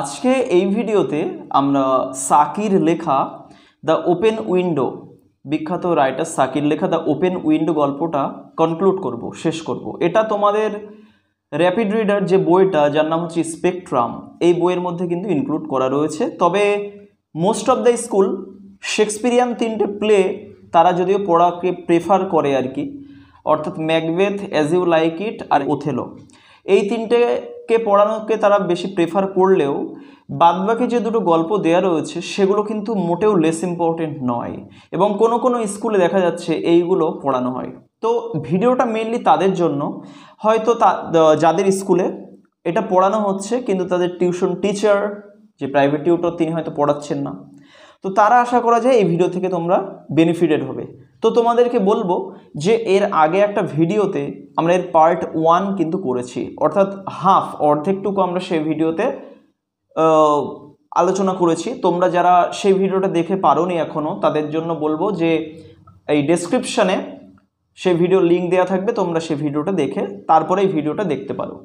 আজকে এই ভিডিওতে আমরা সাকির লেখা দ্য ওপেন উইন্ডো, বিখ্যাত রাইটার সাকির লেখা দ্য ওপেন উইন্ডো গল্পটা কনক্লুড করব, শেষ করব। এটা তোমাদের র্যাপিড রিডার যে বইটা, যার নাম হচ্ছে স্পেকট্রাম, এই বইয়ের মধ্যে কিন্তু ইনক্লুড করা রয়েছে। তবে most of the school Shakespearean তিনটে প্লে তারা যদিও পড়াকে প্রেফার করে আর কি, অর্থাৎ Macbeth, as you like it আর ওথেলো, এই তিনটেকে পড়ানোকে তারা বেশি প্রেফার করলেও বাদবাকি যে দুটো গল্প দেওয়া রয়েছে সেগুলো কিন্তু মোটেও লেস ইম্পর্টেন্ট নয়, এবং কোনো কোনো স্কুলে দেখা যাচ্ছে এইগুলো পড়ানো হয়। তো ভিডিওটা মেনলি তাদের জন্য, হয়তো যাদের স্কুলে এটা পড়ানো হচ্ছে কিন্তু তাদের টিউশন টিচার, যে প্রাইভেট টিউটর, তিনি হয়তো পড়াচ্ছেন না, তো তারা আশা করা যায় এই ভিডিও থেকে তোমরা বেনিফিটেড হবে। তো তোমাদেরকে বলবো যে এর আগে একটা ভিডিওতে আমরা এর পার্ট 1 কিন্তু করেছি, অর্থাৎ অর্ধেকটুকু আমরা সেই ভিডিওতে আলোচনা করেছি। তোমরা যারা সেই ভিডিওটা দেখে পারোনি এখনও, তাদের জন্য বলবো যে এই ডেসক্রিপশানে সেই ভিডিও লিঙ্ক দেওয়া থাকবে, তোমরা সেই ভিডিওটা দেখে তারপরে এই ভিডিওটা দেখতে পারো।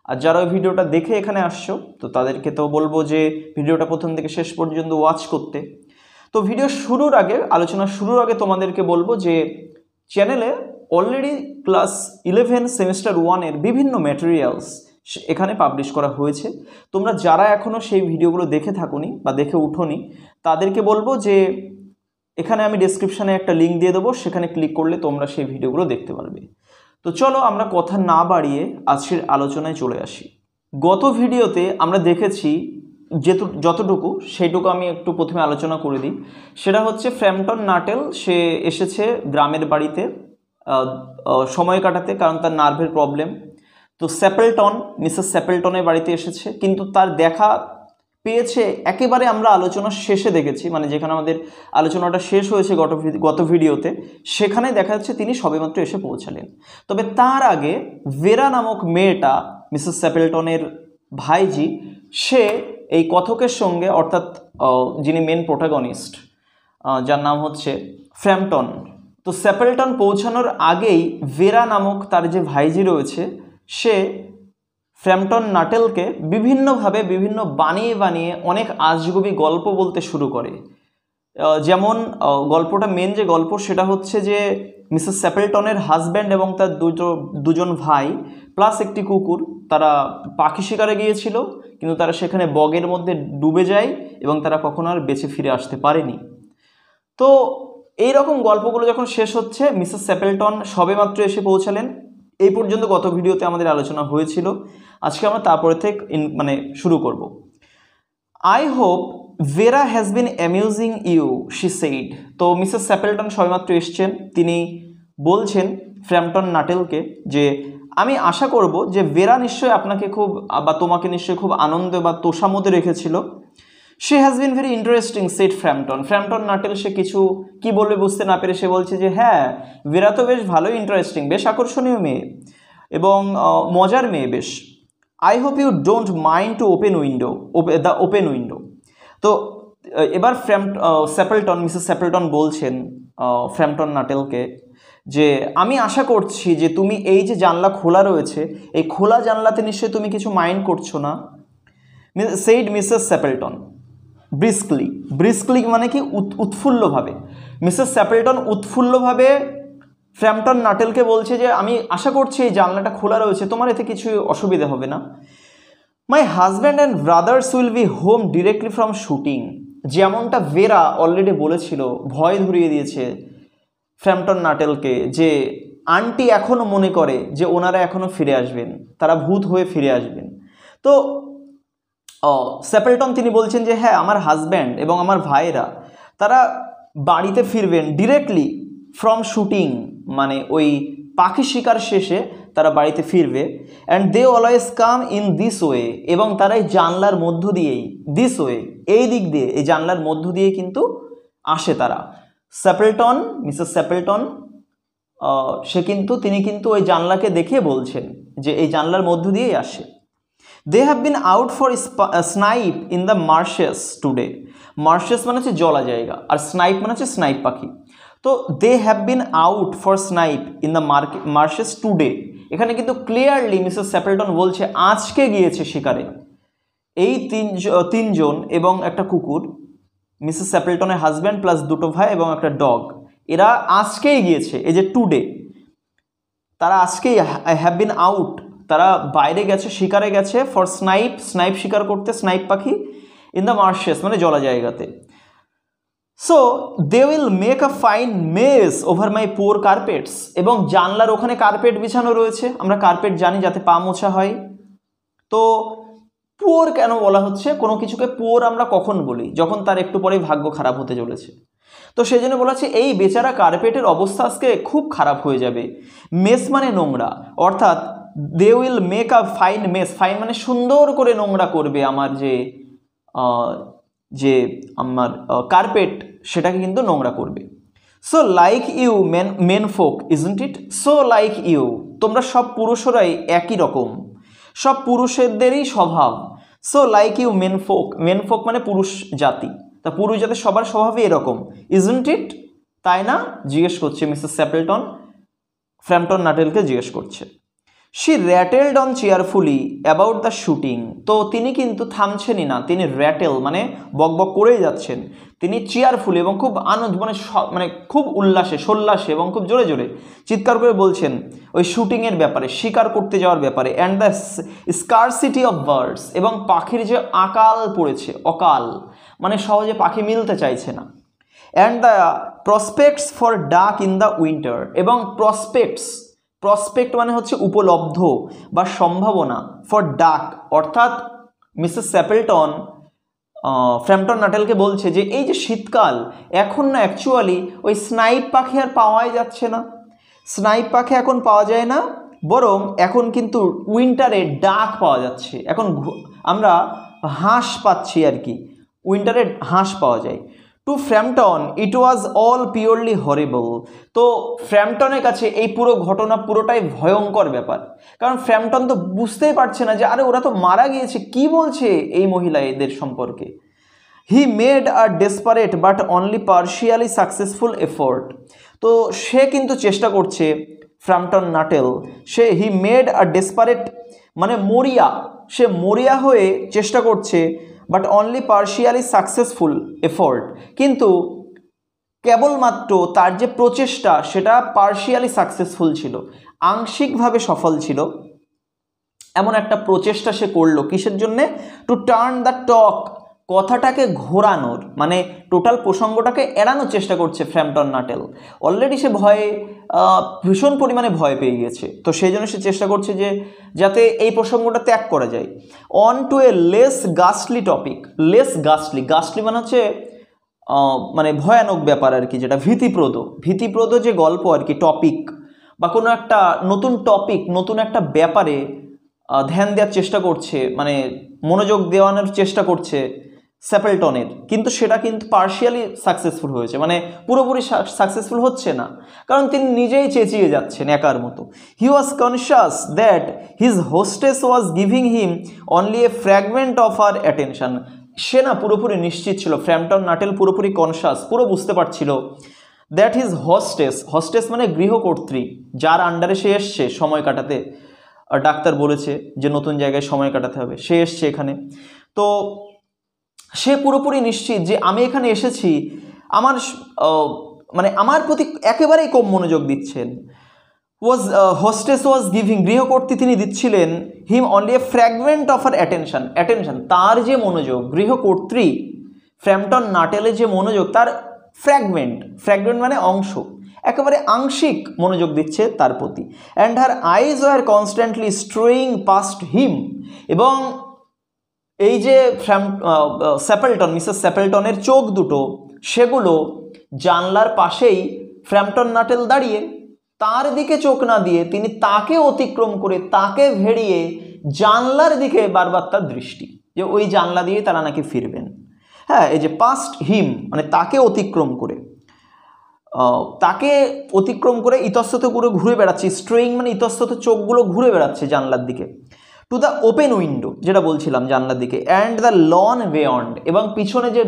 আর যারা ওই ভিডিওটা দেখে এখানে আসছো, তো তাদেরকে তো বলবো যে ভিডিওটা প্রথম থেকে শেষ পর্যন্ত ওয়াচ করতে। তো ভিডিও শুরুর আগে, আলোচনা শুরুর আগে তোমাদেরকে বলবো যে চ্যানেলে অলরেডি ক্লাস 11 সেমিস্টার 1 এর বিভিন্ন ম্যাটেরিয়ালস এখানে পাবলিশ করা হয়েছে। তোমরা যারা এখনও সেই ভিডিওগুলো দেখে থাকোনি বা দেখে উঠোনি, তাদেরকে বলবো যে এখানে আমি ডেসক্রিপশানে একটা লিঙ্ক দিয়ে দেবো, সেখানে ক্লিক করলে তোমরা সেই ভিডিওগুলো দেখতে পারবে। তো চলো আমরা কথা না বাড়িয়ে আজকের আলোচনায় চলে আসি। গত ভিডিওতে আমরা দেখেছি যতটুকু, সেইটুকু আমি একটু প্রথমে আলোচনা করে দিই। সেটা হচ্ছে ফ্র্যাম্পটন নাটেল, সে এসেছে গ্রামের বাড়িতে সময় কাটাতে, কারণ তার নার্ভের প্রবলেম। তো মিসেস স্যাপেলটনের বাড়িতে এসেছে, কিন্তু তার দেখা পেয়েছে একেবারে আমরা আলোচনা শেষে দেখেছি, মানে যেখানে আমাদের আলোচনাটা শেষ হয়েছে গত ভিডিওতে, সেখানে দেখা যাচ্ছে তিনি সবেমাত্র এসে পৌঁছালেন। তবে তার আগে ভেরা নামক মেয়েটা, মিসেস স্যাপেলটনের ভাইজি, সে এই কথকের সঙ্গে, অর্থাৎ যিনি মেন প্রোটাগনিস্ট, যার নাম হচ্ছে ফ্র্যাম্পটন, তো স্যাপেলটন পৌঁছানোর আগেই ভেরা নামক তার যে ভাইজি রয়েছে, সে ফ্র্যাম্পটন নাটেলকে বিভিন্নভাবে বিভিন্ন বানিয়ে অনেক আজগুবি গল্প বলতে শুরু করে। যেমন গল্পটা মেন যে গল্প, সেটা হচ্ছে যে মিসেস স্যাপেলটনের হাজব্যান্ড এবং তার দুজন ভাই প্লাস একটি কুকুর, তারা পাখি শিকারে গিয়েছিল, কিন্তু তারা সেখানে বগের মধ্যে ডুবে যায় এবং তারা কখনো আর বেঁচে ফিরে আসতে পারেনি। তো এই রকম গল্পগুলো যখন শেষ হচ্ছে, মিসেস স্যাপেলটন সবেমাত্র এসে পৌঁছালেন। এই পর্যন্ত গত ভিডিওতে আমাদের আলোচনা হয়েছিল, আজকে আমরা তারপরে থেকে শুরু করব। I hope Vera has been amusing you, she said. তো মিসেস স্যাপেলটন সবেমাত্র এসছেন, তিনি বলছেন ফ্র্যাম্পটন নাটেলকে যে আমি আশা করব যে ভেরা নিশ্চয়ই আপনাকে খুব, বা তোমাকে নিশ্চয়ই খুব আনন্দ বা তোষামোদে রেখেছিল। She has been very interesting, said Framton Nuttel, সে কিছু কি বলবে বুঝতে না পেরে সে বলছে যে হ্যাঁ, ভেরা তো বেশ ভালোই ইন্টারেস্টিং, বেশ আকর্ষণীয় মেয়ে এবং মজার মেয়ে বেশ। I hope you don't mind to the open window. তো এবার মিসেস স্যাপেলটন বলছেন ফ্র্যাম্পটন নাটেলকে যে আমি আশা করছি যে তুমি এই যে জানলা খোলা রয়েছে, এই খোলা জানলাতে নিশ্চয়ই তুমি কিছু মাইন্ড করছো না, সেইড মিসেস স্যাপেলটন ব্রিস্কলি মানে কি উৎফুল্লভাবে। মিসেস স্যাপেলটন উৎফুল্লভাবে ফ্র্যাম্পটন নাটেলকে বলছে যে আমি আশা করছি এই জানলাটা খোলা রয়েছে, তোমার এতে কিছু অসুবিধা হবে না। My husband and brothers will be home directly from shooting. যেমনটা ভেরা অলরেডি বলেছিল, ভয় ধরিয়ে দিয়েছে ফ্র্যাম্পটন নাটেলকে যে আন্টি এখনও মনে করে যে ওনারা এখনও ফিরে আসবেন, তারা ভূত হয়ে ফিরে আসবেন। তো স্যাপেলটন তিনি বলছেন যে হ্যাঁ, আমার হাজব্যান্ড এবং আমার ভাইরা তারা বাড়িতে ফিরবেন ডিরেক্টলি ফ্রম শুটিং, মানে ওই পাখি শিকার শেষে তারা বাড়িতে ফিরবে। And they always come in this way, এবং তারা এই জানলার মধ্য দিয়েই, দিস ওয়ে এই দিক দিয়ে, এই জানলার মধ্য দিয়ে কিন্তু আসে তারা। মিসেস স্যাপেলটন তিনি কিন্তু ওই জানলাকে দেখে বলছেন যে এই জানলার মধ্য দিয়েই আসে। They have been out for snipe in the marshes today. Marshes মানে হচ্ছে জলা জায়গা, আর স্নাইপ মানে হচ্ছে স্নাইপ পাখি। তো they have been out for snipe in the marshes today, এখানে কিন্তু ক্লিয়ারলি মিসেস স্যাপেলটন বলছে আজকে গিয়েছে শিকারে। এই তিনজন এবং একটা কুকুর, মিসেস স্যাপেলটনের হাজব্যান্ড প্লাস দুটো ভাই এবং একটা ডগ, এরা আজকেই গিয়েছে, এই যে টুডে, তারা আজকেই হ্যাভ বিন আউট, তারা বাইরে গেছে, শিকারে গেছে ফর স্নাইপ শিকার করতে, স্নাইপ পাখি, ইন দ্য মার্শেস মানে জলা জায়গাতে। So they will make a fine mess over my poor carpets, এবং জানলার ওখানে কার্পেট বিছানো রয়েছে, আমরা কার্পেট জানি যাতে পা মোছা হয়। তো পুয়ার কেন বলা হচ্ছে? কোনো কিছুকে পুয়ার আমরা কখন বলি? যখন তার একটু পরেই ভাগ্য খারাপ হতে চলেছে। তো সেই জন্য বলা হচ্ছে এই বেচারা কার্পেটের অবস্থা আজকে খুব খারাপ হয়ে যাবে। মেস মানে নোংরা, অর্থাৎ they will make a fine mess, fine মানে সুন্দর করে নোংরা করবে আমার যে আমার কার্পেট, সেটাকে কিন্তু নোংরা করবে। So like you men folk isn't it, so like you, তোমরা সব পুরুষরাই একই রকম, সব পুরুষদেরই স্বভাব। So like you men folk মানে পুরুষ জাতি, তা পুরুষ জাতির সবার স্বভাবই এরকম, ইজন্ট ইট, তাই না? জিজ্ঞেস করছে মিসেস স্যাপেলটন, ফ্র্যাম্পটন নাটেলকে জিজ্ঞেস করছে। She rattled on cheerfully about the shooting, তো তিনি কিন্তু থামছেনই না, তিনি র্যাটেল মানে বকবক করেই যাচ্ছেন, তিনি চেয়ারফুলি এবং খুব আনন্দ মানে খুব সোল্লাসে এবং খুব জোরে জোরে চিৎকার করে বলছেন ওই শুটিংয়ের ব্যাপারে, শিকার করতে যাওয়ার ব্যাপারে, and the scarcity of birds, এবং পাখির যে আকাল পড়েছে, অকাল মানে সহজে পাখি মিলতে চাইছে না, অ্যান্ড দ্য প্রসপেক্টস ফর ডাক ইন দ্য উইন্টার, এবং প্রসপেক্ট মানে হচ্ছে উপলব্ধ বা সম্ভাবনা, ফর ডাক অর্থাৎ মিসেস স্যাপেলটন ফ্র্যাম্পটন নাটেলকে বলছে যে এই যে শীতকাল, এখন না অ্যাকচুয়ালি ওই স্নাইপ পাখি আর পাওয়াই যাচ্ছে না, স্নাইপ পাখি এখন পাওয়া যায় না, বরং এখন কিন্তু উইন্টারে ডাক পাওয়া যাচ্ছে, এখন আমরা হাঁস পাচ্ছি আর কি, উইন্টারে হাঁস পাওয়া যায়। To Framton it was all purely horrible, তো ফ্র্যাম্পটনের কাছে এই পুরো ঘটনা পুরোটাই ভয়ঙ্কর ব্যাপার, কারণ ফ্র্যাম্পটন তো বুঝতেই পারছে না যে আরে ওরা তো মারা গিয়েছে, কি বলছে এই মহিলা এদের সম্পর্কে। He made a desperate but only partially successful effort, তো সে কিন্তু চেষ্টা করছে, ফ্র্যাম্পটন নাটেল, হি মেড আ ডেসপারেট মানে মরিয়া, সে মরিয়া হয়ে চেষ্টা করছে, but only partially successful effort, কিন্তু কেবলমাত্র তার যে প্রচেষ্টা সেটা পার্শিয়ালি সাকসেসফুল ছিল, আংশিকভাবে সফল ছিল, এমন একটা প্রচেষ্টা সে করলো, কিসের জন্যে? টু টার্ন দ্য টক, কথাটাকে ঘোরানোর, মানে টোটাল প্রসঙ্গটাকে এড়ানোর চেষ্টা করছে ফ্র্যাম্পটন নাটেল। অলরেডি সে ভীষণ পরিমাণে ভয় পেয়ে গেছে, তো সেই জন্য সে চেষ্টা করছে যে যাতে এই প্রসঙ্গটা ত্যাগ করা যায়। On to a less ghastly topic, ghastly মানে হচ্ছে মানে ভয়ানক ব্যাপার আর কি, যেটা ভীতিপ্রদ যে গল্প আর কি, টপিক বা কোনো একটা নতুন টপিক, নতুন একটা ব্যাপারে ধ্যান দেওয়ার চেষ্টা করছে, মানে মনোযোগ দেওয়ানোর চেষ্টা করছে স্যাপেলটনের, কিন্তু সেটা কিন্তু পার্শিয়ালি সাকসেসফুল হয়েছে, মানে পুরোপুরি সাকসেসফুল হচ্ছে না, কারণ তিনি নিজেই চেঁচিয়ে যাচ্ছেন একার মতো। He was conscious that his hostess was giving him only a fragment of her attention, সে না পুরোপুরি নিশ্চিত ছিল, ফ্র্যাম্পটন নাটেল পুরোপুরি কনশাস, পুরো বুঝতে পারছিল দ্যাট হিজ হোস্টেস মানে গৃহকর্ত্রী, যার আন্ডারে সে এসছে সময় কাটাতে, ডাক্তার বলেছে যে নতুন জায়গায় সময় কাটাতে হবে, সে এসছে এখানে, তো সে পুরোপুরি নিশ্চিত যে আমি এখানে এসেছি, মানে আমার প্রতি একেবারেই কম মনোযোগ দিচ্ছেন। হোস্টেস ওয়াজ গিভিং, গৃহকর্ত্রী তিনি দিচ্ছিলেন, him only a fragment of her attention, তার যে মনোযোগ, গৃহকর্ত্রী ফ্র্যাম্পটন নাটেলের যে মনোযোগ, তার ফ্র্যাগমেন্ট মানে অংশ, একেবারে আংশিক মনোযোগ দিচ্ছে তার প্রতি। And her eyes were constantly straying past him, এবং এই যে মিসেস স্যাপেলটনের চোখ দুটো, সেগুলো জানলার পাশেই ফ্র্যাম্পটন নাটেল দাঁড়িয়ে, তার দিকে চোখ না দিয়ে তিনি তাকে অতিক্রম করে, তাকে ভেড়িয়ে জানলার দিকে বারবার তার দৃষ্টি, যে ওই জানলা দিয়ে তারা নাকি ফিরবেন। হ্যাঁ, এই যে পাস্ট হিম মানে তাকে অতিক্রম করে ইতস্তত করে ঘুরে বেড়াচ্ছে, স্ট্রেইং মানে ইতস্তত চোখগুলো ঘুরে বেড়াচ্ছে জানলার দিকে, টু দ্য ওপেন উইন্ডো, যেটা বলছিলাম জানলার দিকে, অ্যান্ড দ্য লন বেয়ন্ড, এবং পিছনে যে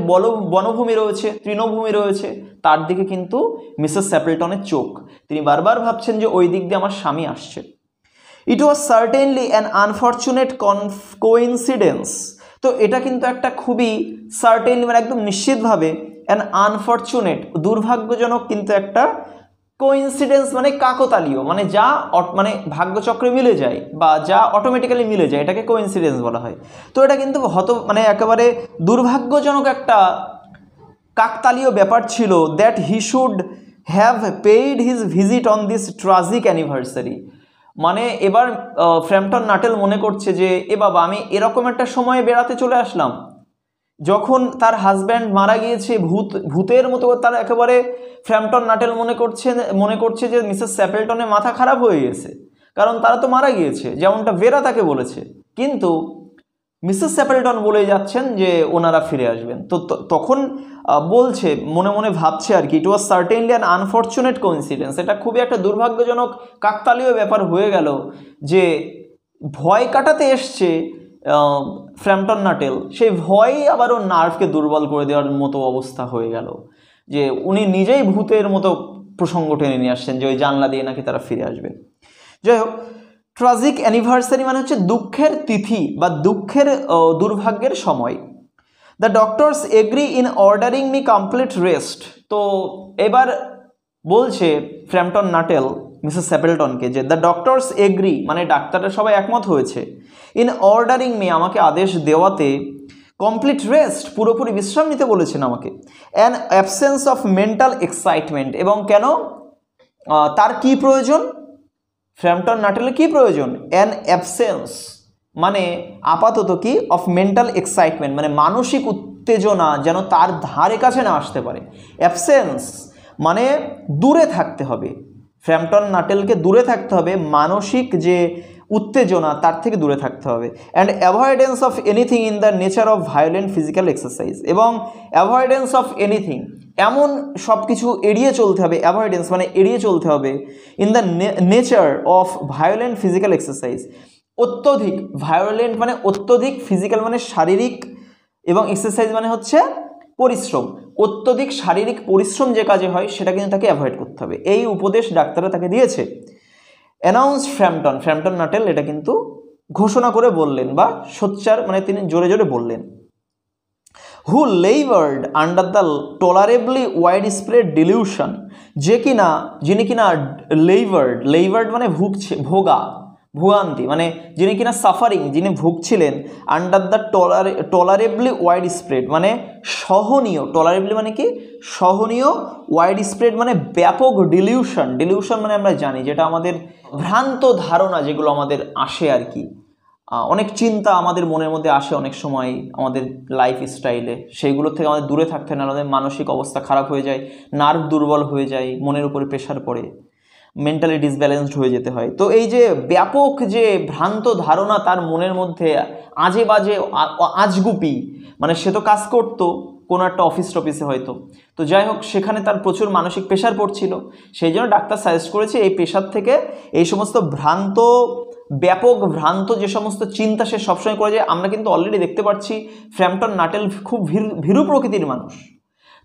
বনভূমি রয়েছে, তৃণভূমি রয়েছে, তার দিকে কিন্তু মিসেস স্যাপেলটনের চোখ, তিনি বারবার ভাবছেন যে ওই দিক দিয়ে আমার স্বামী আসছে। ইট ওয়াজ সার্টেনলি অ্যান আনফর্চুনেট কোইন্সিডেন্স, তো এটা কিন্তু একটা খুবই সার্টেনলি মানে একদম নিশ্চিতভাবে অ্যান আনফর্চুনেট, দুর্ভাগ্যজনক কিন্তু একটা কোইন্সিডেন্স, মানে কাকতালীয়, মানে যা মানে ভাগ্যচক্রে মিলে যায় বা যা অটোমেটিক্যালি মিলে যায়, এটাকে কোইন্সিডেন্স বলা হয়। তো এটা কিন্তু মানে একেবারে দুর্ভাগ্যজনক একটা কাকতালীয় ব্যাপার ছিল, that he should have paid his visit on this tragic anniversary. মানে এবার ফ্র্যাম্পটন নাটেল মনে করছে যে এ বাবা, আমি এরকম একটা সময়ে বেড়াতে চলে আসলাম যখন তার হাজব্যান্ড মারা গিয়েছে, ভূতের মতো। তার একেবারে ফ্র্যাম্পটন নাটেল মনে করছে যে মিসেস স্যাপেলটনের মাথা খারাপ হয়ে গেছে, কারণ তারা তো মারা গিয়েছে, যেমনটা ভেরা তাকে বলেছে। কিন্তু মিসেস স্যাপেলটন বলে যাচ্ছেন যে ওনারা ফিরে আসবেন। তো তখন বলছে, মনে মনে ভাবছে আর কি, ইট ওয়াজ সার্টেনলি অ্যান আনফর্চুনেট কোইন্সিডেন্স, এটা খুবই একটা দুর্ভাগ্যজনক কাকতালীয় ব্যাপার হয়ে গেল যে ভয় কাটাতে এসছে ফ্র্যাম্পটন নাটেল, সেই ভয়ই আবার ওর নার্ভকে দুর্বল করে দেওয়ার মতো অবস্থা হয়ে গেল, যে উনি নিজেই ভূতের মতো প্রসঙ্গ টেনে নিয়ে আসছেন যে ওই জানলা দিয়ে নাকি তারা ফিরে আসবেন। যাই হোক, ট্রাজিক অ্যানিভার্সারি মানে হচ্ছে দুঃখের তিথি বা দুঃখের দুর্ভাগ্যের সময়। The doctors agree in ordering me complete rest. তো এবার বলছে ফ্র্যাম্পটন নাটেল মিসেস স্যাপেলটনকে যে দ্য ডক্টরস এগ্রি, মানে ডাক্তাররা সবাই একমত হয়েছে, ইন অর্ডারিং মি, আমাকে আদেশ দেওয়াতে, কমপ্লিট রেস্ট, পুরোপুরি বিশ্রাম নিতে বলেছেন আমাকে, an absence of mental excitement, এবং কেন, তার কি প্রয়োজন, ফ্র্যাম্পটন নাটেলের কি প্রয়োজন, অ্যান অ্যাবসেন্স মানে আপাতত কি, অফ মেন্টাল এক্সাইটমেন্ট মানে মানসিক উত্তেজনা যেন তার ধারে কাছে না আসতে পারে। অ্যাবসেন্স মানে দূরে থাকতে হবে, ফ্র্যাম্পটন নাটেলকে দূরে থাকতে হবে, মানসিক যে উত্তেজনা তার থেকে দূরে থাকতে হবে। And avoidance of anything in the nature of violent physical exercise, এবং অ্যাভয়েডেন্স অফ এনিথিং, এমন সব কিছু এড়িয়ে চলতে হবে, অ্যাভয়েডেন্স মানে এড়িয়ে চলতে হবে, in the nature of violent physical exercise, অত্যধিক, ভায়োলেন্ট মানে অত্যধিক, ফিজিক্যাল মানে শারীরিক, এবং এক্সারসাইজ মানে হচ্ছে পরিশ্রম, অত্যধিক শারীরিক পরিশ্রম যে কাজে হয় সেটা কিন্তু তাকে অ্যাভয়েড করতে হবে। এই উপদেশ ডাক্তাররা তাকে দিয়েছে। অ্যানাউন্স ফ্র্যাম্পটন নাটেল এটা কিন্তু ঘোষণা করে বললেন বা সোচ্চার মানে তিনি জোরে জোরে বললেন। Who laboured under the tolerably wide spread delusion, যিনি কিনা লেইভার্ড মানে ভোগান্তি, মানে যিনি কিনা সাফারিং, যিনি ভুগছিলেন, under the tolerably wide spread মানে সহনীয়, টলারেবলি মানে কি সহনীয়, ওয়াইড স্প্রেড মানে ব্যাপক, ডিলিউশন মানে আমরা জানি যেটা আমাদের ভ্রান্ত ধারণা, যেগুলো আমাদের আসে আর কি, অনেক চিন্তা আমাদের মনের মধ্যে আসে অনেক সময় আমাদের লাইফ স্টাইলে, সেইগুলো থেকে আমাদের দূরে থাকতে না, আমাদের মানসিক অবস্থা খারাপ হয়ে যায়, নার্ভ দুর্বল হয়ে যায়, মনের উপরে প্রেশার পড়ে, মেন্টালি ডিসব্যালেন্সড হয়ে যেতে হয়। তো এই যে ব্যাপক যে ভ্রান্ত ধারণা তার মনের মধ্যে আজে বাজে আজগুপি, মানে সে তো কাজ করতো কোনো একটা অফিসে হয়তো, তো যাই হোক সেখানে তার প্রচুর মানসিক প্রেশার পড়ছিল, সেই জন্য ডাক্তার সাজেস্ট করেছে এই প্রেশার থেকে, এই সমস্ত ব্যাপক ভ্রান্ত যে সমস্ত চিন্তা সে সবসময় করে যায়। আমরা কিন্তু অলরেডি দেখতে পাচ্ছি ফ্র্যাম্পটন নাটেল খুব ভীরু প্রকৃতির মানুষ,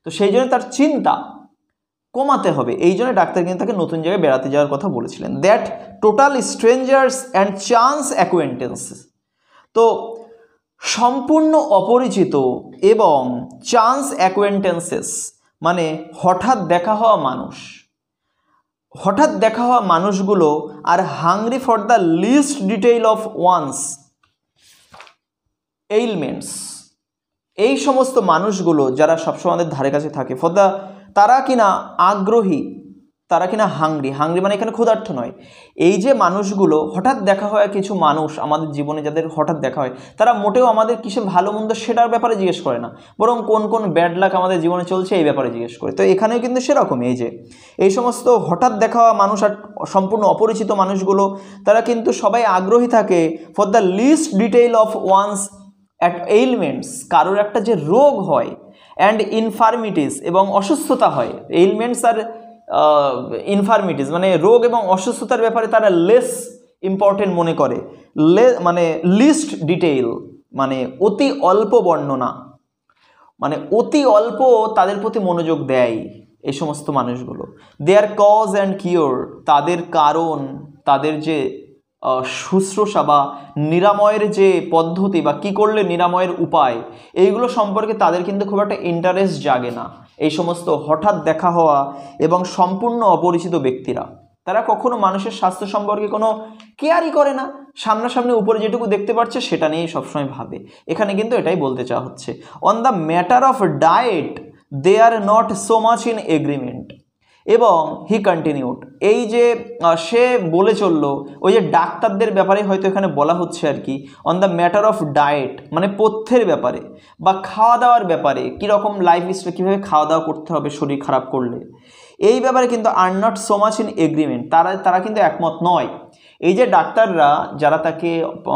তো সেই জন্য তার চিন্তা কমাতে হবে, এই জন্য ডাক্তার কিন্তু তাকে নতুন জায়গায় বেড়াতে যাওয়ার কথা বলেছিলেন। That total strangers and chance acquaintances, তো সম্পূর্ণ অপরিচিত এবং চান্স অ্যাকুয়েন্টেন্সেস মানে হঠাৎ দেখা হওয়া মানুষগুলো আর hungry for the least detail of one's ailments, এই সমস্ত মানুষগুলো যারা সবসময় আমাদের ধারে কাছে থাকে, তারা কিনা আগ্রহী, তারা কিনা হাংরি মানে এখানে ক্ষুধার্ত নয়, এই যে মানুষগুলো হঠাৎ দেখা হয়, কিছু মানুষ আমাদের জীবনে যাদের হঠাৎ দেখা হয়, তারা মোটেও আমাদের কিসে ভালো মন্দ সেটার ব্যাপারে জিজ্ঞেস করে না, বরং কোন কোন ব্যাড লাক আমাদের জীবনে চলছে এই ব্যাপারে জিজ্ঞেস করে। তো এখানেও কিন্তু সেরকমই, এই সমস্ত হঠাৎ দেখা হওয়া মানুষ আর সম্পূর্ণ অপরিচিত মানুষগুলো, তারা কিন্তু সবাই আগ্রহী থাকে for the least detail of one's at ailments, কারোর একটা যে রোগ হয়, অ্যান্ড ইনফার্মিটিস এবং অসুস্থতা হয়, এইলমেন্টস আর ইনফার্মিটিস মানে রোগ এবং অসুস্থতার ব্যাপারে তারা লেস ইম্পর্টেন্ট মনে করে, মানে লিস্ট ডিটেইল মানে অতি অল্প বর্ণনা, মানে অতি অল্প তাদের প্রতি মনোযোগ দেয় এই সমস্ত মানুষগুলো। দেয়ার কজ অ্যান্ড কিওর, তাদের কারণ, তাদের যে শুশ্রূষা বা নিরাময়ের যে পদ্ধতি বা কি করলে নিরাময়ের উপায়, এইগুলো সম্পর্কে তাদের কিন্তু খুব একটা ইন্টারেস্ট জাগে না। এই সমস্ত হঠাৎ দেখা হওয়া এবং সম্পূর্ণ অপরিচিত ব্যক্তিরা, তারা কখনো মানুষের স্বাস্থ্য সম্পর্কে কোনো কেয়ারই করে না, সামনাসামনি উপরে যেটুকু দেখতে পাচ্ছে সেটা নিয়েই সবসময় ভাবে। এখানে কিন্তু এটাই বলতে চাওয়া হচ্ছে, on the matter of diet they are not so much in agreement. এবং হি কন্টিনিউড, এই যে সে বলে চললো, ওই যে ডাক্তারদের ব্যাপারে হয়তো এখানে বলা হচ্ছে আর কি, on the matter of diet মানে পথ্যের ব্যাপারে বা খাওয়া দাওয়ার ব্যাপারে, কীরকম লাইফ স্টাইল, কীভাবে খাওয়া দাওয়া করতে হবে শরীর খারাপ করলে, এই ব্যাপারে কিন্তু আর not so much in agreement, তারা কিন্তু একমত নয়। এই যে ডাক্তাররা যারা তাকে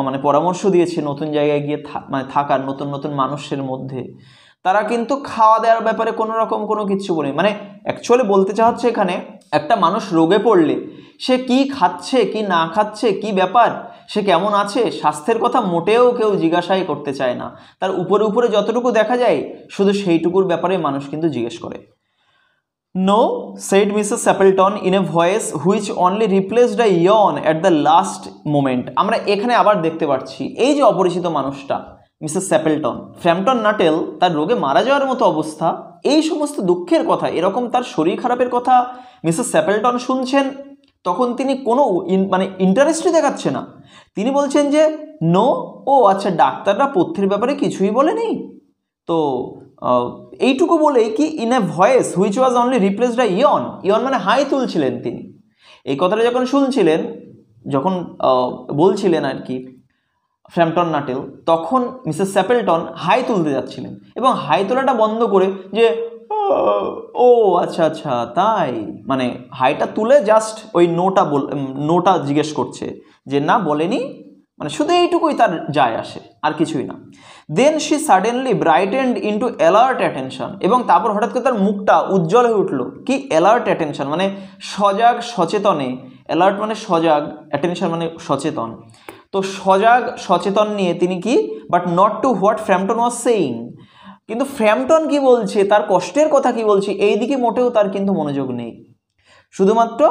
মানে পরামর্শ দিয়েছে নতুন জায়গায় গিয়ে মানে থাকার, নতুন নতুন মানুষের মধ্যে, তারা কিন্তু খাওয়া দাওয়ার ব্যাপারে কোনো রকম কোনো কিছু বলে, মানে অ্যাকচুয়ালি বলতে চাওয়া হচ্ছে এখানে, একটা মানুষ রোগে পড়লে সে কি খাচ্ছে কি না খাচ্ছে, কি ব্যাপার, সে কেমন আছে, স্বাস্থ্যের কথা মোটেও কেউ জিজ্ঞাসাই করতে চায় না। তার উপরে উপরে যতটুকু দেখা যায় শুধু সেইটুকুর ব্যাপারে মানুষ কিন্তু জিজ্ঞেস করে। No, said Mrs. Stapleton in a voice which only replaced a yawn at the last moment. আমরা এখানে আবার দেখতে পাচ্ছি এই যে অপরিচিত মানুষটা মিসেস স্যাপেলটন, ফ্র্যাম্পটন নাটেল তার রোগে মারা যাওয়ার মতো অবস্থা, এই সমস্ত দুঃখের কথা, এরকম তার শরীর খারাপের কথা মিসেস স্যাপেলটন শুনছেন, তখন তিনি কোনো মানে ইন্টারেস্টই দেখাচ্ছে না। তিনি বলছেন যে নো, ও আচ্ছা, ডাক্তাররা পথ্যের ব্যাপারে কিছুই বলেনি। তো এইটুকু বলেই কি, in a voice which was only replaced a yawn, yawn মানে হাই তুলছিলেন তিনি। এই কথাটা যখন শুনছিলেন, যখন বলছিলেন আর কি ফ্র্যাম্পটন নাটেল, তখন মিসেস স্যাপেলটন হাই তুলতে যাচ্ছিলেন এবং হাই তোলাটা বন্ধ করে যে ও আচ্ছা আচ্ছা তাই, মানে হাইটা তুলে জাস্ট ওই নোটা জিজ্ঞেস করছে যে না বলেনি, মানে শুধু এইটুকুই তার যায় আসে, আর কিছুই না। Then she suddenly brightened into alert attention, এবং তারপর হঠাৎ করে তার মুখটা উজ্জ্বল হয়ে উঠলো। কি অ্যালার্ট অ্যাটেনশন মানে সজাগ সচেতনে, অ্যালার্ট মানে সজাগ, অ্যাটেনশন মানে সচেতন। তো সজাগ সচেতন নিয়ে তিনি কি, but not to what Framton was saying, কিন্তু ফ্র্যাম্পটন কি বলছে, তার কষ্টের কথা কি বলছে, এই দিকে মোটেও তার কিন্তু মনোযোগ নেই। শুধুমাত্র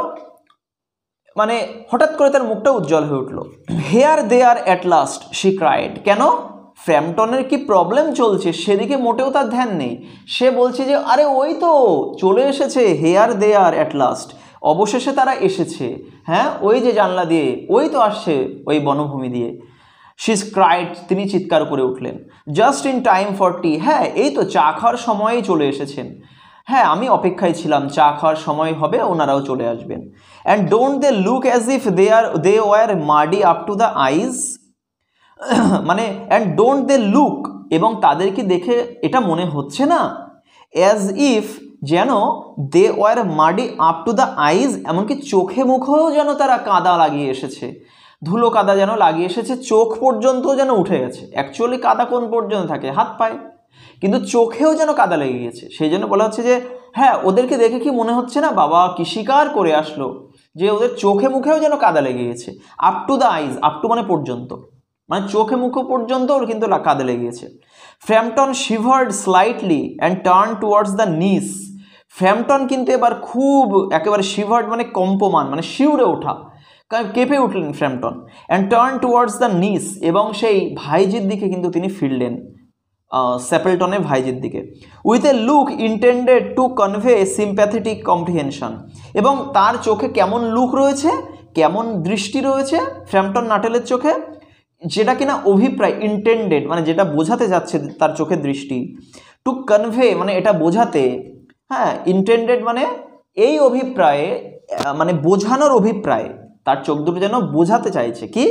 মানে হঠাৎ করে তার মুখটা উজ্জ্বল হয়ে উঠলো। Here they are at last she cried, কেন, ফ্র্যাম্পটনের কি প্রবলেম চলছে সেদিকে মোটেও তার ধ্যান নেই। সে বলছে যে আরে ওই তো চলে এসেছে, here they are at last, অবশেষে তারা এসেছে, হ্যাঁ ওই যে জানলা দিয়ে, ওই তো আসছে ওই বনভূমি দিয়ে। শি ক্রাইড, তিনি চিৎকার করে উঠলেন। জাস্ট ইন টাইম ফর টি, হ্যাঁ এই তো চা খাওয়ার সময়েই চলে এসেছেন, হ্যাঁ আমি অপেক্ষায় ছিলাম, চা খাওয়ার সময় হবে ওনারাও চলে আসবেন। And don't they look as if they were muddy up to the eyes, মানে অ্যান্ড ডোন্ট দে লুক, এবং তাদেরকে দেখে এটা মনে হচ্ছে না, অ্যাজ ইফ যেন they were muddy up to the eyes, এমনকি চোখে মুখেও যেন তারা কাদা লাগিয়ে এসেছে, ধুলো কাদা যেন লাগিয়ে এসেছে, চোখ পর্যন্ত যেন উঠে গেছে। অ্যাকচুয়ালি কাদা কোন পর্যন্ত থাকে, হাত পায়ে, কিন্তু চোখেও যেন কাদা লেগে গেছে। সেই জন্য বলা হচ্ছে যে হ্যাঁ ওদেরকে দেখে কি মনে হচ্ছে না বাবা কি শিকার করে আসলো, যে ওদের চোখে মুখেও যেন কাদা লেগে গেছে। Up to the eyes, up to মানে পর্যন্ত, মানে চোখে মুখে পর্যন্ত ওর কিন্তু কাদা লেগে গেছে। Framton shivered slightly and turn towards the niece, Framton কিন্তু এবার খুব একেবারে শিভার্ড মানে কম্পমান, মানে শিউরে ওঠা, কেঁপে উঠলেন ফ্র্যাম্পটন। অ্যান্ড টার্ন টুয়ার্ডস দ্য নিস, এবং সেই ভাইজির দিকে কিন্তু তিনি ফিরলেন, স্যাপেলটনের ভাইজির দিকে। With a look intended to convey sympathetic comprehension, এবং তার চোখে কেমন লুক রয়েছে, কেমন দৃষ্টি রয়েছে ফ্র্যাম্পটন নাটেলের চোখে, যেটা কিনা অভিপ্রায়, ইন্টেন্ডেড মানে যেটা বোঝাতে যাচ্ছে তার চোখের দৃষ্টি, টু কনভে মানে এটা বোঝাতে, হ্যাঁ ইন্টেন্ডেড মানে এই অভিপ্রায়ে, মানে বোঝানোর অভিপ্রায়, তার চোখ দুটো যেন বোঝাতে চাইছে কি,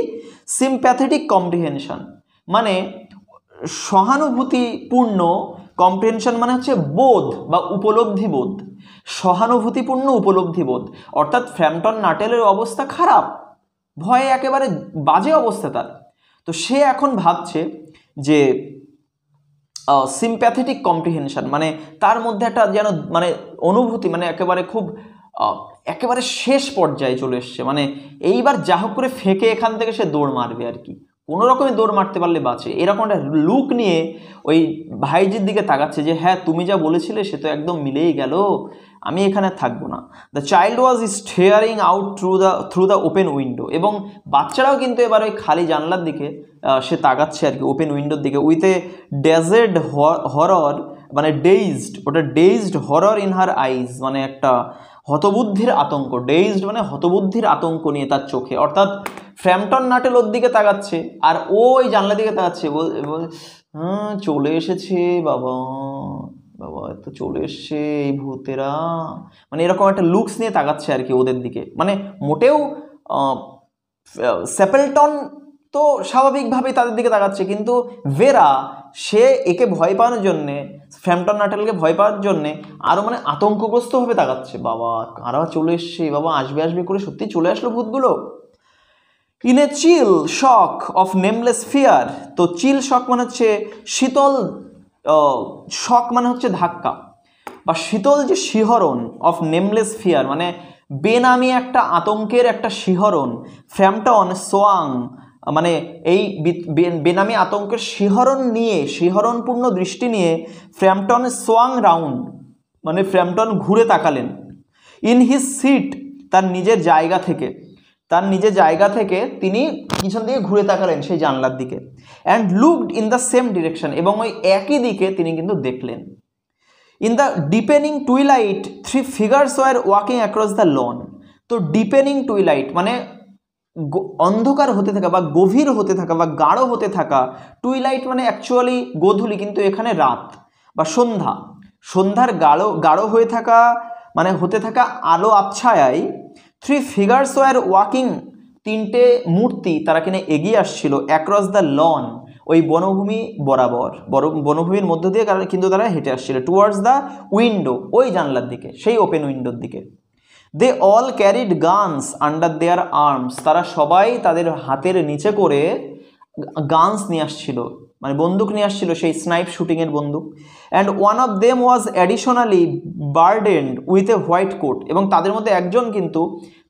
সিম্প্যাথেটিক কম্প্রিহেনশন মানে সহানুভূতিপূর্ণ, কম্প্রিহেনশন মানে হচ্ছে বোধ বা উপলব্ধি বোধ, সহানুভূতিপূর্ণ উপলব্ধি বোধ। অর্থাৎ ফ্র্যাম্পটন নাটেলের অবস্থা খারাপ, ভয়ে একেবারে বাজে অবস্থা তার। তো সে এখন ভাবছে যে সিম্প্যাথেটিক কম্প্রিহেনশন মানে তার মধ্যে একটা যেন মানে অনুভূতি, মানে একেবারে খুব একেবারে শেষ পর্যায়ে চলে এসছে, মানে এইবার যা হোক করে ফেঁকে এখান থেকে সে দৌড় মারবে আর কি, কোনো রকমে দৌড় মারতে পারলে বাঁচে, এরকম একটা লুক নিয়ে ওই ভাইজির দিকে তাকাচ্ছে যে হ্যাঁ তুমি যা বলেছিলে সে তো একদম মিলেই গেল, আমি এখানে থাকবো না। The child was staring out through the open window, এবং বাচ্চারাও কিন্তু এবার ওই খালি জানলার দিকে সে তাকাচ্ছে আর কি, ওপেন উইন্ডোর দিকে। উইথ এ ডেজেড হরর, মানে ডেইজড, ওটা ডেইজড হরর ইন হার আইজ, মানে একটা হতবুদ্ধির আতঙ্ক, ডেইজড মানে হতবুদ্ধির আতঙ্ক নিয়ে তার চোখে। অর্থাৎ ফ্র্যাম্পটন নাটেল ওর দিকে তাকাচ্ছে আর ওই জানলার দিকে তাকাচ্ছে, হ্যাঁ চলে এসেছে বাবা, বাবা তো চলে এসছে এই ভূতেরা, মানে এরকম একটা লুকস নিয়ে তাকাচ্ছে আর কি ওদের দিকে। মানে মোটেও স্যাপেলটন তো স্বাভাবিকভাবেই তাদের দিকে তাকাচ্ছে, কিন্তু ভেরা সে একে ভয় পাওয়ার জন্যে, ফ্র্যাম্পটন নাটেলকে ভয় পাওয়ার জন্যে আরও মানে আতঙ্কগ্রস্তভাবে তাকাচ্ছে, বাবা কারা চলে এসছে, বাবা আসবে আসবে করে সত্যি চলে আসলো ভূতগুলো। In a chill shock of nameless fear, তো চিল শক মানে হচ্ছে শীতল, শক মানে হচ্ছে ধাক্কা, বা শীতল যে শিহরণ, অফ নেমলেস ফিয়ার মানে বেনামি একটা আতঙ্কের একটা শিহরণ। ফ্র্যাম্পটন সোয়াং, মানে এই বেনামি আতঙ্কের শিহরণ নিয়ে, শিহরণপূর্ণ দৃষ্টি নিয়ে ফ্র্যাম্পটন সোয়াং রাউন্ড, মানে ফ্র্যাম্পটন ঘুরে তাকালেন। ইন হিজ সিট, তার নিজের জায়গা থেকে, তার নিজের জায়গা থেকে তিনি পিছন দিকে ঘুরে তাকালেন সেই জানলার দিকে। And looked in the same direction, এবং ওই একই দিকে তিনি কিন্তু দেখলেন। In the deepening twilight three figures were walking across the lawn, তো ডিপেনিং টুইলাইট মানে অন্ধকার হতে থাকা বা গভীর হতে থাকা বা গাঢ় হতে থাকা, টুইলাইট মানে অ্যাকচুয়ালি গোধূলি, কিন্তু এখানে রাত বা সন্ধ্যা, সন্ধ্যার গাঢ় হয়ে থাকা মানে হতে থাকা আলো আবছায়ায় থ্রি ফিগার্স ওয়ার ওয়াকিং, তিনটে মূর্তি তারা কিনে এগিয়ে আসছিল অ্যাক্রস দ্য লন, ওই বনভূমি বরাবর, বনভূমির মধ্য দিয়ে কিন্তু তারা হেঁটে আসছিল, টুয়ার্ডস দ্য উইন্ডো, ওই জানলার দিকে, সেই ওপেন উইন্ডোর দিকে। They all carried guns under their arms, তারা সবাই তাদের হাতের নিচে করে গানস নিয়ে আসছিল, মানে বন্দুক নিয়ে আসছিল, সেই স্নাইপ শুটিংয়ের বন্দুক। And one of them was additionally burdened with a white coat, এবং তাদের মধ্যে একজন কিন্তু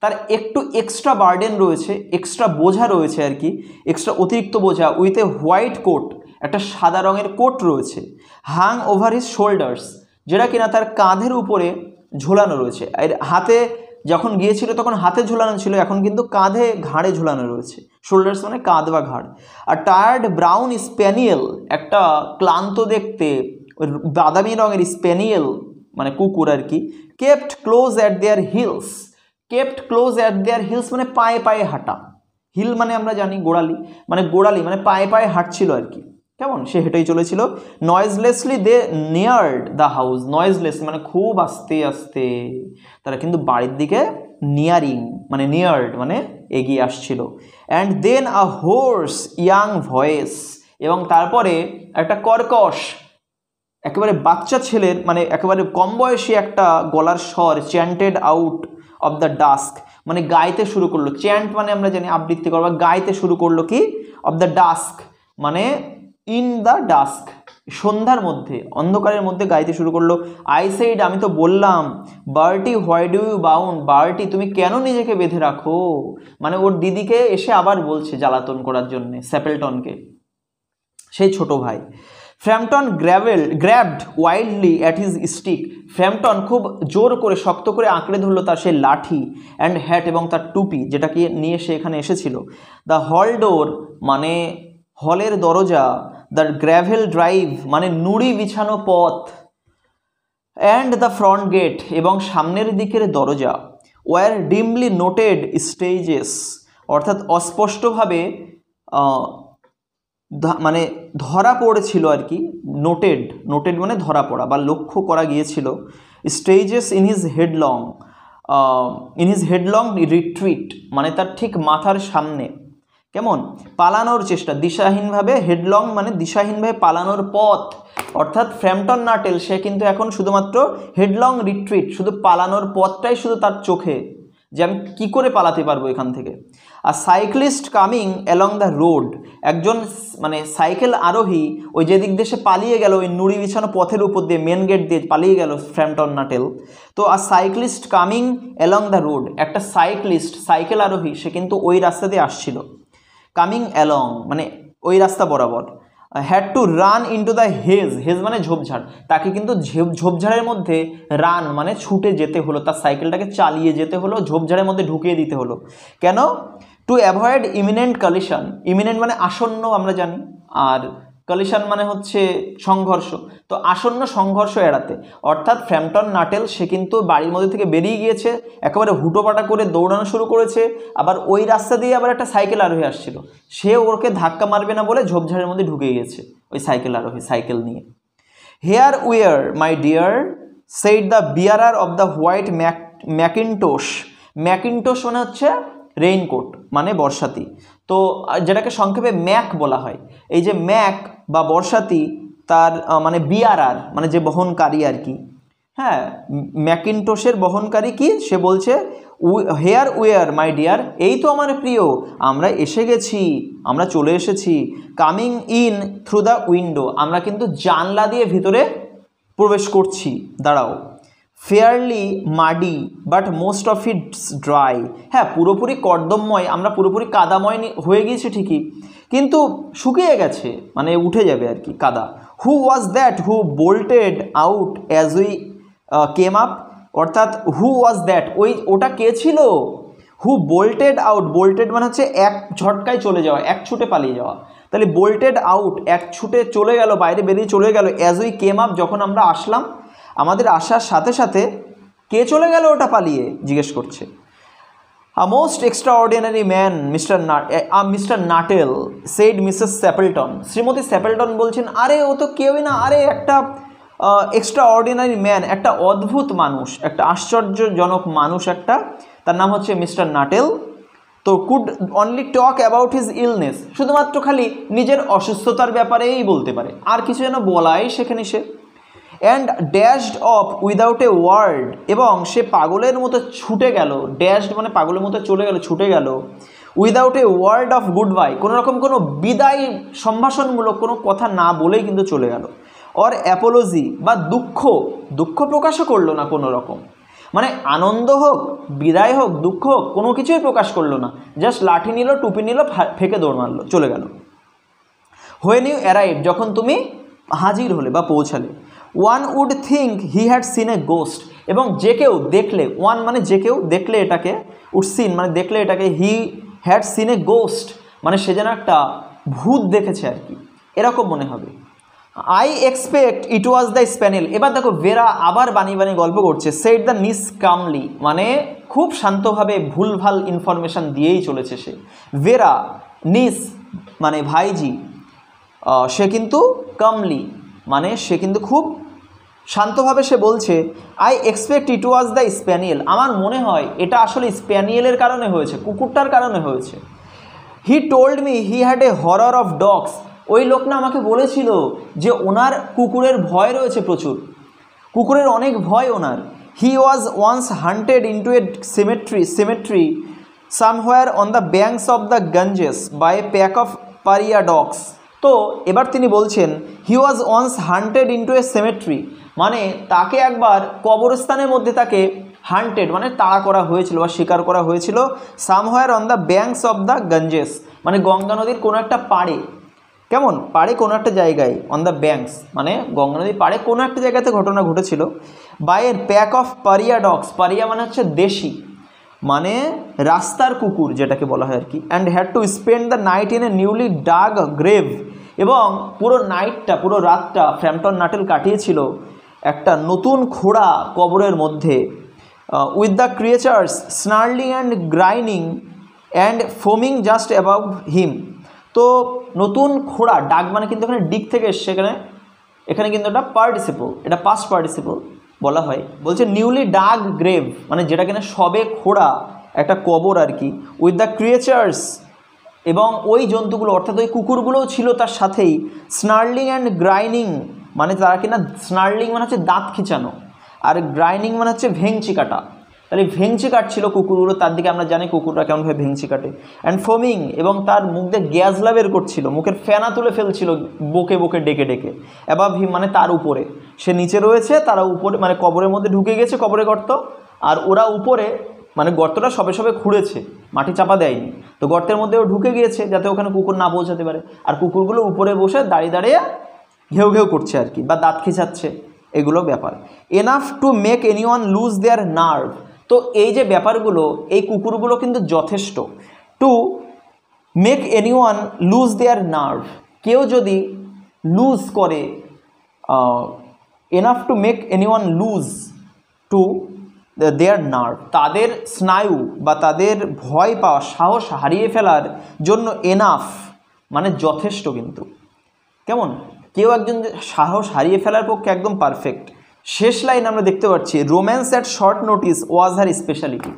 তার একটু এক্সট্রা বার্ডেন রয়েছে, এক্সট্রা বোঝা রয়েছে আর কি, এক্সট্রা অতিরিক্ত বোঝা, উইথ এ হোয়াইট কোট, একটা সাদা রঙের কোট রয়েছে, হাং ওভার হিজ শোল্ডার্স, যেটা কিনা তার কাঁধের উপরে ঝোলানো রয়েছে। আর হাতে যখন গিয়েছিল তখন হাতে ঝোলানো ছিল, এখন কিন্তু কাঁধে ঘাড়ে ঝোলানো রয়েছে, শোল্ডার্স মানে কাঁধ বা ঘাড়। আর টায়ার্ড ব্রাউন স্প্যানিয়েল, একটা ক্লান্ত দেখতে বাদামি রঙের স্প্যানিয়েল মানে কুকুর আর কি, kept close at their hills, kept close at their hills মানে পায়ে পায়ে হাঁটা, হিল মানে আমরা জানি গোড়ালি, মানে গোড়ালি মানে পায়ে পায়ে হাঁটছিল আর কি, কেমন সে হেঁটেই চলেছিল। Noiselessly they neared the house, noiseless মানে খুব আস্তে আস্তে তারা কিন্তু বাড়ির দিকে নিয়ারিং মানে নিয়ার্ড মানে এগিয়ে আসছিল। And then a hoarse young voice, এবং তারপরে একটা কর্কশ একেবারে বাচ্চা ছেলের মানে একেবারে কম বয়সী একটা গলার স্বর, চ্যান্টেড আউট অফ দ্য ডাস্ক, মানে গাইতে শুরু করলো, চ্যান্ট মানে আমরা জানি আবৃত্তি করবা, গাইতে শুরু করলো কি, অফ দ্য ডাস্ক মানে ইন দ্য ডাস্ক, সন্ধ্যার মধ্যে, অন্ধকারের মধ্যে গাইতে শুরু করলো। আই সেইড, আমি তো বললাম, বার্টি হোয়াই ডু ইউ বাউন্ড, বার্টি তুমি কেন নিজেকে বেঁধে রাখো, মানে ওর দিদিকে এসে আবার বলছে জ্বালাতন করার জন্য স্যাপেলটনকে, সেই ছোট ভাই। Framton grabbed wildly at his stick, Framton খুব জোর করে শক্ত করে আঁকড়ে ধরলো তার সেই লাঠি, অ্যান্ড হ্যাট এবং তার টুপি, যেটাকে নিয়ে সে এখানে এসেছিল। দ্য হল ডোর মানে হলের দরজা, দ্য গ্র্যাভেল ড্রাইভ মানে নুড়ি বিছানো পথ, অ্যান্ড দ্য ফ্রন্ট গেট এবং সামনের দিকের দরজা, ওয়ার ডিমলি নোটেড স্টেজেস অর্থাৎ অস্পষ্টভাবে মানে ধরা পড়েছিল আর কি, নোটেড, নোটেড মানে ধরা পড়া বা লক্ষ্য করা গিয়েছিল, স্টেজেস ইন হিজ হেডলং রিট্রিট মানে তার ঠিক মাথার সামনে, কেমন পালানোর চেষ্টা, দিশাহীনভাবে, হেডলং মানে দিশাহীনভাবে পালানোর পথ, অর্থাৎ ফ্র্যাম্পটন নাটেল সে কিন্তু এখন শুধুমাত্র হেডলং রিট্রিট, শুধু পালানোর পথটাই শুধু তার চোখে, যে আমি কী করে পালাতে পারবো এখান থেকে। A cyclist coming along the road, একজন মানে সাইকেল আরোহী ওই যেদিক দিয়ে সে পালিয়ে গেল, ওই নুড়ি বিছানো পথের উপর দিয়ে, মেন গেট দিয়ে পালিয়ে গেল ফ্র্যাম্পটন নাটেল। তো a cyclist coming along the road, একটা সাইক্লিস্ট সাইকেল আরোহী সে কিন্তু ওই রাস্তা দিয়ে আসছিল। কামিং অ্যালং মানে ওই রাস্তা বরাবর, had to run into the hedge, hedge মানে ঝোপঝাড়, তাকে কিন্তু ঝোপঝাড়ের মধ্যে রান মানে ছুটে যেতে হলো, তার সাইকেলটাকে চালিয়ে যেতে হলো, ঝোপঝাড়ের মধ্যে ঢুকিয়ে দিতে হলো। কেন? To avoid eminent collision, eminent মানে আসন্ন আমরা জানি, আর কলিশন মানে হচ্ছে সংঘর্ষ, তো আসন্ন সংঘর্ষ এড়াতে। অর্থাৎ ফ্র্যাম্পটন নাটেল সে কিন্তু বাড়ির মধ্যে থেকে বেরিয়ে গিয়েছে, একেবারে হুটোপাটা করে দৌড়ানো শুরু করেছে, আবার ওই রাস্তা দিয়ে আবার একটা সাইকেল আরোহী আসছিল, সে ওকে ধাক্কা মারবে না বলে ঝোপঝাড়ের মধ্যে ঢুকে গিয়েছে ওই সাইকেল আরোহী সাইকেল নিয়ে। Here we're my dear said the bearer of the white mackintosh, mackintosh মানে হচ্ছে রেইনকোট মানে বর্ষাতি, তো যেটাকে সংক্ষেপে ম্যাক বলা হয়। এই যে ম্যাক বা বর্ষাতি তার মানে বিয়ারার মানে যে বহনকারী আর কি, হ্যাঁ ম্যাকিনটোশের বহনকারী কি সে বলছে হেয়ার উইয়ার মাই ডিয়ার, এই তো আমার প্রিয়, আমরা এসে গেছি, আমরা চলে এসেছি, coming in through the window, আমরা কিন্তু জানলা দিয়ে ভিতরে প্রবেশ করছি, দাঁড়াও। Fairly muddy but most of its dry, হ্যাঁ পুরোপুরি কর্দমময়, আমরা পুরোপুরি কাদাময় হয়ে গিয়েছি ঠিকই, কিন্তু শুকিয়ে গেছে মানে উঠে যাবে আর কি কাদা। Who was that who bolted out as we came up, অর্থাৎ হু ওয়াজ দ্যাট ওটা কে ছিল, হু বোল্টেড আউট, বোল্টেড মানে হচ্ছে এক ঝটকায় চলে যাওয়া, এক ছুটে পালিয়ে যাওয়া, তাহলে বোল্টেড আউট এক ছুটে চলে গেল, বাইরে বেরিয়ে চলে গেল, অ্যাজ উই কেম আপ যখন আমরা আসলাম, আমাদের আসার সাথে সাথে কে চলে গেল ওটা পালিয়ে জিজ্ঞেস করছে। A most extraordinary man Mr Nuttel said Mrs Sappleton, শ্রীমতী স্যাপেলটন বলছেন আরে ও তো কেউই না, আরে একটা এক্সট্রাঅর্ডিনারি ম্যান, একটা অদ্ভুত মানুষ, একটা আশ্চর্যজনক মানুষ একটা, তার নাম হচ্ছে মিস্টার নাটেল, তো could only talk about his illness, শুধুমাত্র খালি নিজের অসুস্থতার ব্যাপারেই বলতে পারে, আর কিছু যেন বলাই সেখানে সে। And dashed off without a word, এবং সে পাগলের মতো ছুটে গেল, ড্যাশড মানে পাগলের মতো চলে গেল, ছুটে গেল, without a word of goodbye, কোনো রকম কোনো বিদায় সম্ভাষণমূলক কোনো কথা না বলেই কিন্তু চলে গেল। অর অ্যাপোলজি বা দুঃখ প্রকাশও করলো না কোনো রকম, মানে আনন্দ হোক বিদায় হোক দুঃখ হোক কোনো কিছুই প্রকাশ করলো না, জাস্ট লাঠি নিল টুপি নিল ফেঁকে দৌড় মারলো চলে গেল। হোয়েন ইউ অ্যারাইভ, যখন তুমি হাজির হলে বা পৌঁছালে। One would think he had seen a ghost, এবং যে কেউ দেখলে, ওয়ান মানে যে কেউ দেখলে এটাকে, উড সিন মানে দেখলে এটাকে, হি হ্যাড সিন এ গোস্ট মানে সে যেন একটা ভূত দেখেছে আর কি, এরকম মনে হবে। I expect it was the spaniel, এবার দেখো ভেরা আবার বানিয়ে বানিয়ে গল্প করছে, সেড দ্য নিস কামলি মানে খুব শান্তভাবে ভুলভাল ইনফরমেশান দিয়েই চলেছে সে। ভেরা নিস মানে ভাইজি, সে কিন্তু কামলি মানে সে কিন্তু খুব শান্তভাবে সে বলছে, I expect it was the spaniel, আমার মনে হয় এটা আসলে স্প্যানিয়েলের কারণে হয়েছে, কুকুরটার কারণে হয়েছে। He told me he had a horror of dogs, ওই লোক না আমাকে বলেছিল যে ওনার কুকুরের ভয় রয়েছে প্রচুর, কুকুরের অনেক ভয় ওনার। He was once hunted into a cemetery somewhere on the banks of the Ganges by a pack of pariah dogs, তো এবার তিনি বলছেন he was once hunted into a cemetery মানে তাকে একবার কবরস্থানের মধ্যে তাকে হান্টেড মানে তাড়া করা হয়েছিল বা শিকার করা হয়েছিল, somewhere on the banks of the Ganges মানে গঙ্গা নদীর কোনো একটা পাড়ে, কেমন পাড়ে কোনো একটা জায়গায়, অন দ্য ব্যাঙ্কস মানে গঙ্গা নদীর পাড়ে কোনো একটা জায়গাতে ঘটনা ঘটেছিল। বাই এর প্যাক অফ পারিয়া ডগস, পারিয়া মানে হচ্ছে দেশি মানে রাস্তার কুকুর যেটাকে বলা হয় আর কি। And had to spend the night in a newly dug grave, এবং পুরো নাইটটা পুরো রাতটা ফ্র্যাম্পটন নাটেল কাটিয়েছিল একটা নতুন খোঁড়া কবরের মধ্যে। With the creatures snarling and grinning and foaming just above him, তো নতুন খোঁড়া, ডাক মানে কিন্তু এখানে ডিক থেকে এসছে, এখানে কিন্তু এটা পার্টিসিপল, এটা পাস্ট পার্টিসিপল বলা হয়। বলছে নিউলি ডাগ গ্রেভ মানে যেটা কিনা সবে খোঁড়া একটা কবর আর কি। উইথ দ্য ক্রিয়েচার্স এবং ওই জন্তুগুলো অর্থাৎ ওই কুকুরগুলোও ছিল তার সাথেই। স্নার্লিং অ্যান্ড গ্রাইনিং মানে তারা কিনা, স্নার্লিং মানে হচ্ছে দাঁত খিচানো, আর গ্রাইনিং মানে হচ্ছে ভেঙচি কাটা, তাহলে ভেঙচি কাটছিল কুকুরগুলো, তার দিকে আমরা জানি কুকুররা কেমনভাবে ভেঙচি কাটে। অ্যান্ড ফোমিং এবং তার মুখ দিয়ে গ্যাসলা বের করছিল, মুখের ফেনা তুলে ফেলছিল বকে বকে ডেকে ডেকে। অ্যাবাভ হিম মানে তার উপরে, সে নিচে রয়েছে, তারা উপরে মানে কবরের মধ্যে ঢুকে গেছে, কবরে গর্ত, আর ওরা উপরে মানে গর্তটা সবে সবে খুঁড়েছে, মাটি চাপা দেয়নি, তো গর্তের মধ্যে ও ঢুকে গিয়েছে যাতে ওখানে কুকুর না পৌঁছাতে পারে। আর কুকুরগুলো উপরে বসে দাঁড়িয়ে দাঁড়িয়ে ঘেউ ঘেউ করছে আর কি, বা দাঁত খিঁচাচ্ছে, এগুলো ব্যাপার। Enough to make anyone lose their nerve. তো এই যে ব্যাপারগুলো, এই কুকুরগুলো কিন্তু যথেষ্ট to make anyone lose their nerve. কেউ যদি লুজ করে, enough to make anyone lose to their nerve, তাদের স্নায়ু বা তাদের ভয় পাওয়া, সাহস হারিয়ে ফেলার জন্য এনাফ মানে যথেষ্ট। কিন্তু কেমন, কেউ একজন সাহস হারিয়ে ফেলার পক্ষে একদম পারফেক্ট। শেষ লাইন আমরা দেখতে পাচ্ছি, romance at short notice was her speciality.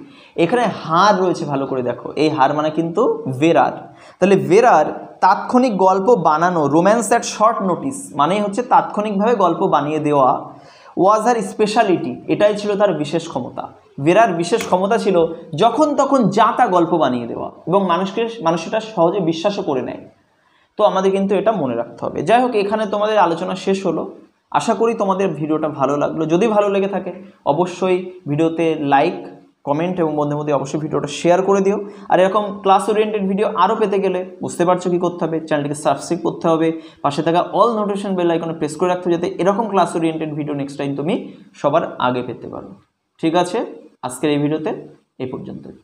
এখানে হার রয়েছে, ভালো করে দেখো, এই হার মানে কিন্তু ভেরার। তাহলে ভেরার তাৎক্ষণিক গল্প বানানো, রোম্যান্স অ্যাট শর্ট নোটিস মানেই হচ্ছে তাৎক্ষণিকভাবে গল্প বানিয়ে দেওয়া। ওয়াজ হার স্পেশালিটি, এটাই ছিল তার বিশেষ ক্ষমতা। ভেরার বিশেষ ক্ষমতা ছিল যখন তখন যা তা গল্প বানিয়ে দেওয়া, এবং মানুষ এটা সহজে বিশ্বাসও করে নেয়। তো আমাদের কিন্তু এটা মনে রাখতে হবে। যাই হোক, এখানে তোমাদের আলোচনা শেষ হলো। আশা করি তোমাদের ভিডিওটা ভালো লাগলো। যদি ভালো লেগে থাকে অবশ্যই ভিডিওতে লাইক, কমেন্ট এবং মধ্যে মধ্যে অবশ্যই ভিডিওটা শেয়ার করে দিও। আর এরকম ক্লাস ওরিয়েন্টেড ভিডিও আরও পেতে গেলে বুঝতে পারছো কী করতে হবে, চ্যানেলটিকে সাবস্ক্রাইব করতে হবে, পাশে থাকা অল নোটিফিকেশন বেল আইকনে প্রেস করে রাখতে হবে, যাতে এরকম class oriented video next time তুমি সবার আগে পেতে পারো। ঠিক আছে, আজকের এই ভিডিওতে এই পর্যন্তই।